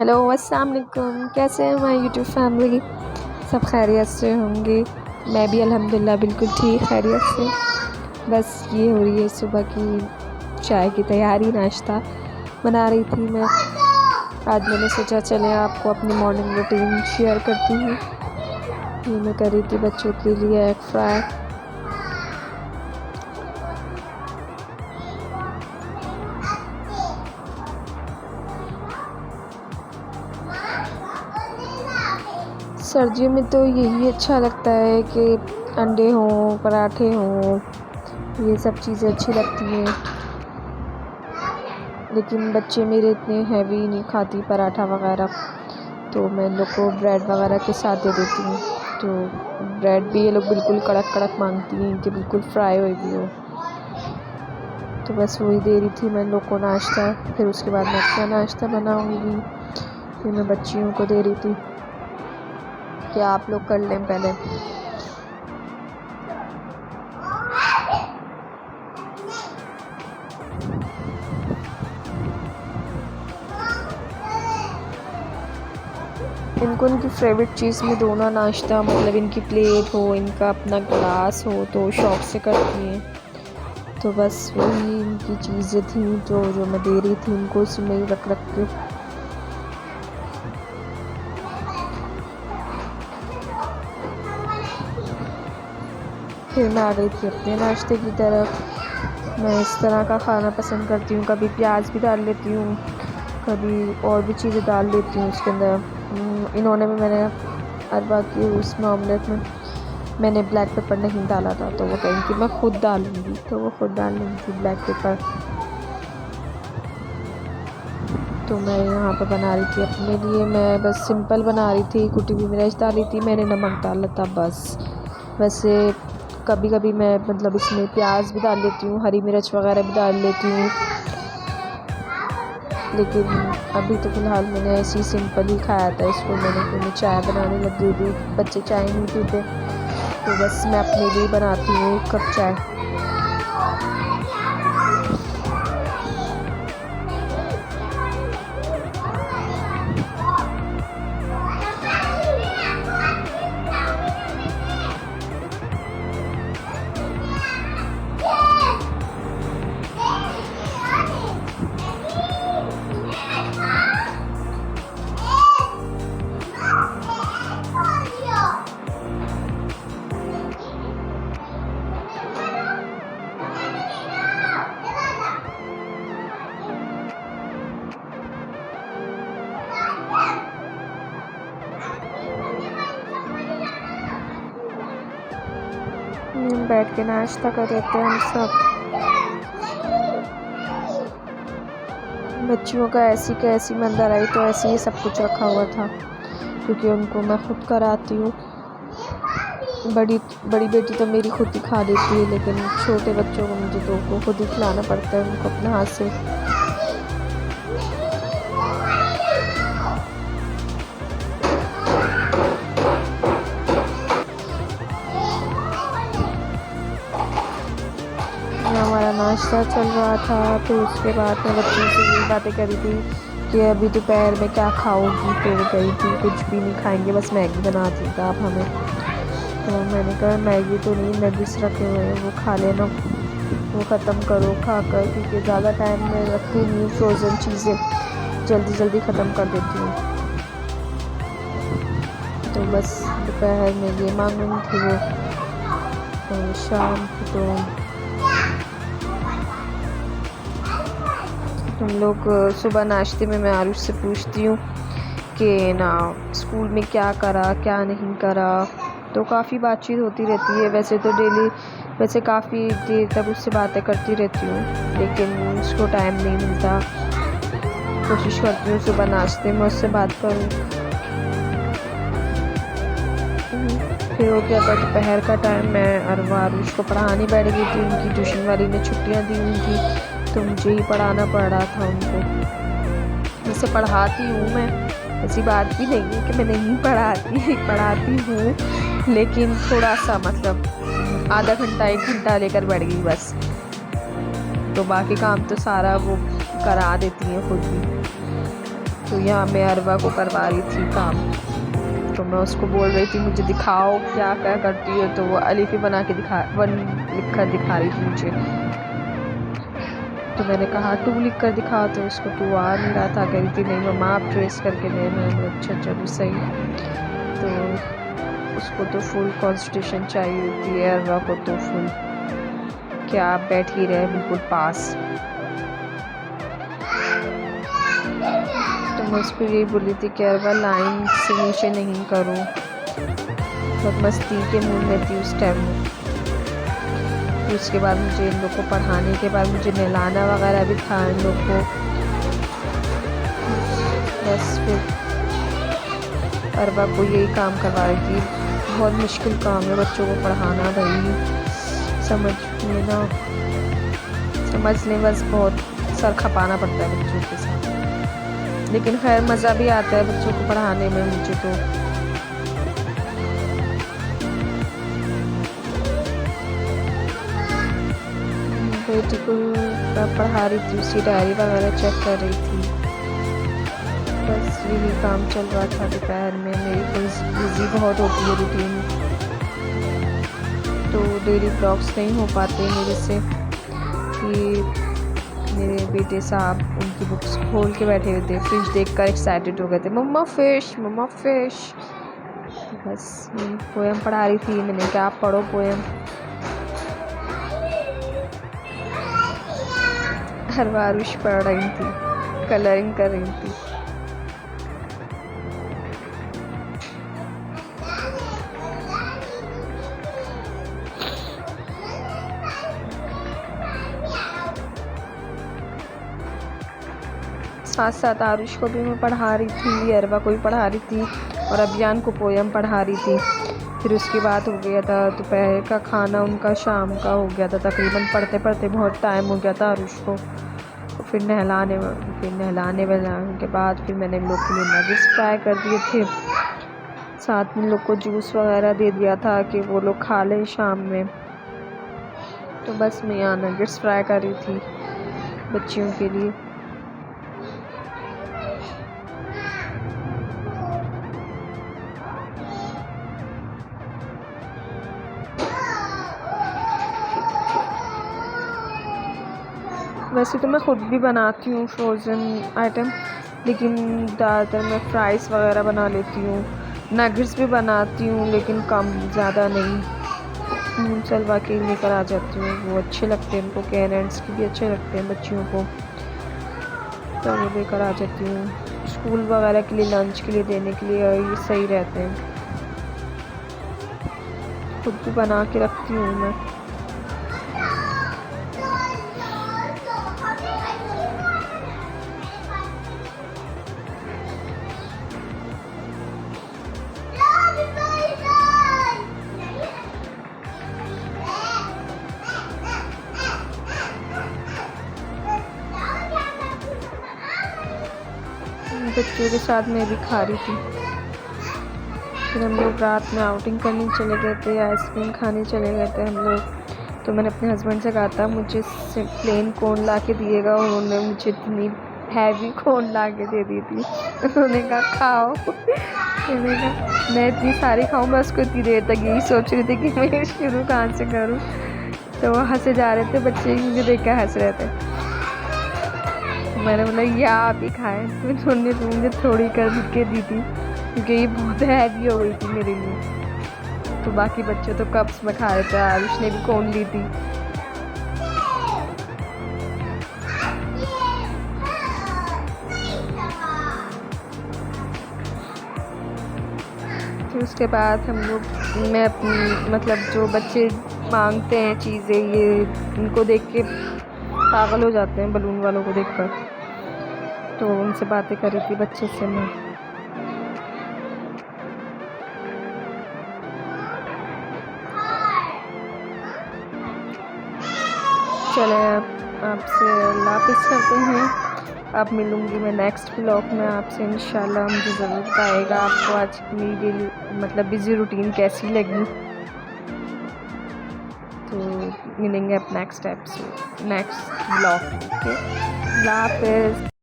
Hello अस्सलाम वालेकुम, कैसे हैं हमारी यूट्यूब फैमिली। सब खैरियत से होंगे। मैं भी अल्हम्दुलिल्लाह बिल्कुल ठीक खैरियत से। बस ये हो रही है सुबह की चाय की तैयारी, नाश्ता बना रही थी मैं। आज मैंने सोचा चले आपको अपनी मॉर्निंग रूटीन शेयर करती हूँ। ये मैं कर रही थी बच्चों के लिए एग फ्राई। सर्दियों में तो यही अच्छा लगता है कि अंडे हों, पराठे हों, ये सब चीज़ें अच्छी लगती हैं। लेकिन बच्चे मेरे इतने हैवी नहीं खाती पराठा वगैरह, तो मैं इन लोग को ब्रेड वगैरह के साथ दे देती हूँ। तो ब्रेड भी ये लोग बिल्कुल कड़क कड़क मांगती हैं कि बिल्कुल फ्राई हुई भी हो। तो बस वही दे रही थी मैं इन लोग को नाश्ता। फिर उसके बाद मैं अपना नाश्ता बनाऊँगी। फिर मैं बच्चियों को दे रही थी कि आप लोग कर लें पहले। इनको इनकी फेवरेट चीज़ में दो ना नाश्ता, मतलब इनकी प्लेट हो, इनका अपना गिलास हो, तो शौक़ से करती हैं। तो बस वही इनकी चीज़ें थी तो जो मैं दे रही थी इनको, उसमें ही रख रख के। फिर मैं आ गई थी अपने नाश्ते की तरफ। मैं इस तरह का खाना पसंद करती हूँ, कभी प्याज भी डाल लेती हूँ, कभी और भी चीज़ें डाल लेती हूँ उसके अंदर। इन्होंने भी मैंने अरबा की उसमें ऑमलेट में मैंने ब्लैक पेपर नहीं डाला था, तो वो कहीं कि मैं ख़ुद डालूँगी, तो वो ख़ुद डाल रही थी ब्लैक पेपर। तो मैं यहाँ पर बना रही थी अपने लिए, मैं बस सिंपल बना रही थी। कुटी हुई मिर्च डाली थी मैंने, नमक डाला था बस। वैसे कभी कभी मैं मतलब इसमें प्याज भी डाल लेती हूँ, हरी मिर्च वगैरह भी डाल लेती हूँ, लेकिन अभी तो फ़िलहाल मैंने ऐसे ही सिंपल ही खाया था इसको। मैंने चाय बनाने लग गई थी, बच्चे चाय नहीं पीते, तो बस मैं अपने लिए बनाती हूँ 1 कप चाय। बैठ के नाश्ता कर रहे थे हम सब। बच्चियों का ऐसी कैसी मंदर आई तो ऐसे ही सब कुछ रखा हुआ था, क्योंकि उनको मैं ख़ुद कराती हूँ। बड़ी बेटी तो मेरी खुद ही खा लेती है, लेकिन छोटे बच्चों को मुझे दो को खुद ही खिलाना पड़ता है उनको अपने हाथ से। हमारा नाश्ता चल रहा था। फिर उसके बाद मैं बच्चों से ये बातें कर रही थी कि अभी दोपहर में क्या खाओगी, तो वो कही थी कुछ भी नहीं खाएंगे, बस मैगी बना दी था आप हमें। तो मैंने कहा मैगी तो नहीं, नगेट्स रखे हुए हैं वो खा लेना, वो ख़त्म करो खा कर, क्योंकि ज़्यादा टाइम में रखती नहीं हूँ फ्रोज़न चीज़ें, जल्दी जल्दी ख़त्म कर देती हूँ। तो बस दोपहर में ये मांग रही थी वो, और शाम को तो हम लोग सुबह नाश्ते में मैं आरुष से पूछती हूँ कि ना स्कूल में क्या करा क्या नहीं करा, तो काफ़ी बातचीत होती रहती है। वैसे तो डेली वैसे काफ़ी देर तक उससे बातें करती रहती हूँ, लेकिन उसको टाइम नहीं मिलता। कोशिश करती हूँ सुबह नाश्ते में उससे बात करूँ। फिर वो क्या था, दोपहर का टाइम मैं आरुष को पढ़ाने बैठ गई थी। उनकी ट्यूशन वाली ने छुट्टियाँ दी हुई थी, तो मुझे ही पढ़ाना पड़ रहा था उनको। वैसे पढ़ाती हूँ मैं, ऐसी बात भी नहीं है कि मैं नहीं पढ़ाती हूँ, लेकिन थोड़ा सा मतलब आधा घंटा 1 घंटा लेकर बैठ गई बस। तो बाकी काम तो सारा वो करा देती हैं खुद भी। तो यहाँ मैं अरवा को करवा रही थी काम। तो मैं उसको बोल रही थी मुझे दिखाओ क्या क्या करती है, तो वो अलिफ़ी बना के वन लिख कर दिखा रही थी मुझे। तो मैंने कहा 2 लिख कर दिखा, तो उसको 2 आ नहीं रहा था। कह रही थी नहीं मम्मा आप ट्रेस करके देना। अच्छा चलो सही। तो उसको तो फुल कंसंट्रेशन चाहिए होती है, अरवा को तो फुल क्या आप बैठ ही रहे बिल्कुल पास। तो मैं उसको यही बोली थी कि अरवा लाइन से नीचे नहीं करूँ। बहुत मस्ती के मूड में थी उस टाइम। फिर उसके बाद मुझे इन लोग को पढ़ाने के बाद मुझे नहलाना वगैरह भी था इन लोग को। बस फिर अरवा को यही काम करवा रही थी। बहुत मुश्किल काम है बच्चों को पढ़ाना भाई, समझने बस बहुत सर खपाना पड़ता है बच्चों के साथ। लेकिन खैर मज़ा भी आता है बच्चों को पढ़ाने में मुझे तो। बेटी को पढ़ा रही थी, उसकी डायरी वगैरह चेक कर रही थी। बस यही काम चल रहा था दोपहर में। मेरी बिज़ी बहुत होती है रूटीन, तो डेली ब्लॉग्स नहीं हो पाते मेरे से। कि मेरे बेटे साहब उनकी बुक्स खोल के बैठे हुए थे, फिश देखकर एक्साइटेड हो गए थे, मम्मा फिश मम्मा फिश। बस पोएम पढ़ा रही थी, मैंने कहा आप पढ़ो पोएम। हरवारुश पढ़ रही थी, कलरिंग कर रही थी। साथ साथ आरुष को भी मैं पढ़ा रही थी, अरवा को भी पढ़ा रही थी और अभियान को पोएम पढ़ा रही थी। फिर उसके बाद हो गया था दोपहर का खाना, उनका शाम का हो गया था। तकरीबन पढ़ते पढ़ते बहुत टाइम हो गया था आरुष को। फिर नहलाने के बाद फिर मैंने लोग के लिए नगेट्स फ्राई कर दिए थे। साथ में लोग को जूस वगैरह दे दिया था कि वो लोग खा लें शाम में। तो बस मैं यहाँ नगेट्स फ्राई कर रही थी बच्चियों के लिए। वैसे तो मैं ख़ुद भी बनाती हूँ फ्रोज़न आइटम, लेकिन ज़्यादातर मैं फ्राइज़ वगैरह बना लेती हूँ। नगेट्स भी बनाती हूँ लेकिन कम, ज़्यादा नहीं। सलवा के लेकर आ जाती हूँ, वो अच्छे लगते हैं उनको। कैन एंड्स के भी अच्छे लगते हैं बच्चियों को, तो वो लेकर आ जाती हूँ। स्कूल वगैरह के लिए, लंच के लिए देने के लिए ये सही रहते हैं। खुद भी बना के रखती हूँ मैं। बच्चों के साथ मैं भी खा रही थी। फिर हम लोग रात में आउटिंग करने चले गए थे, आइसक्रीम खाने चले गए थे हम लोग। तो मैंने अपने हस्बैंड से कहा था मुझे प्लेन कोन ला के दिएगा, उन्होंने मुझे इतनी हैवी कोन ला के दे दी थी। उन्होंने कहा खाओ। मैंने कहा मैं इतनी सारी खाऊँ? मैं उसको इतनी देर तक यही सोच रही थी कि मैं शुरू कहाँ से करूँ। तो वो हंसे जा रहे थे बच्चे, मुझे देख कर हंस रहे थे। मैंने बोला या आप ही खाएँ, तो उन्होंने तो मुझे थोड़ी कर के दी थी क्योंकि ये बहुत हैवी हो गई थी मेरे लिए। तो बाकी बच्चे तो कप्स में खा रहे थे, आरुष ने भी कोन ली थी। फिर उसके बाद हम लोग, मैं अपनी मतलब जो बच्चे मांगते हैं चीज़ें, ये इनको देख के पागल हो जाते हैं बलून वालों को देखकर। तो उनसे बातें कर रही थी बच्चे से मैं। चले आपसे अल्लाह हाफ़िज़ करते हैं। अब मिलूँगी मैं नेक्स्ट ब्लॉग में आपसे इंशाल्लाह। मुझे ज़रूर बताइएगा आपको आज मेरी डेली मतलब बिज़ी रूटीन कैसी लगी। तो मिलेंगे अब next episode, next blog. Okay, अल्लाह हाफ़िज़।